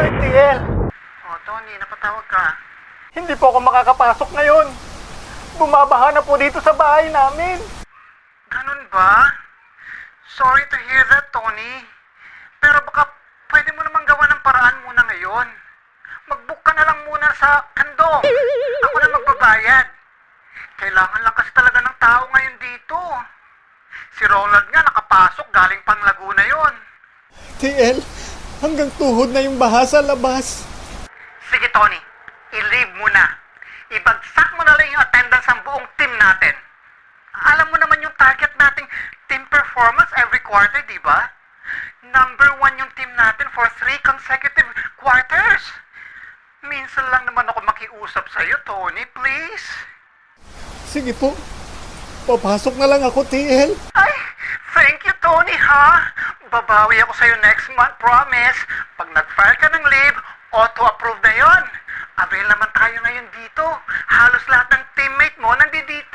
Bakit, TL? Oh, Tony, napatawag ka. Hindi po ako makakapasok ngayon. Bumabaha na po dito sa bahay namin. Ganun ba? Sorry to hear that, Tony. Pero baka pwede mo namang gawa ng paraan muna ngayon. Mag-book ka na lang muna sa kandong. Ako na magbabayad. Kailangan lang kasi talaga ng tao ngayon dito. Si Ronald nga nakapasok galing pang Laguna yon. TL, hanggang tuhod na yung baha sa labas. Sige, Tony. I-leave mo na. Ibagsak mo na lang yung attendance ng buong team natin. Alam mo naman yung target nating team performance every quarter, di ba? Number 1 yung team natin for 3 consecutive quarters. Minsan lang naman ako makiusap sa'yo, Tony, please. Sige po, papasok na lang ako, TL. Ay, thank you, Tony, ha? Babawi ako sa'yo next month, promise. Pag nag-file ka ng leave, auto-approve na yon. Avail naman tayo ngayon dito. Halos lahat ng teammate mo nandito.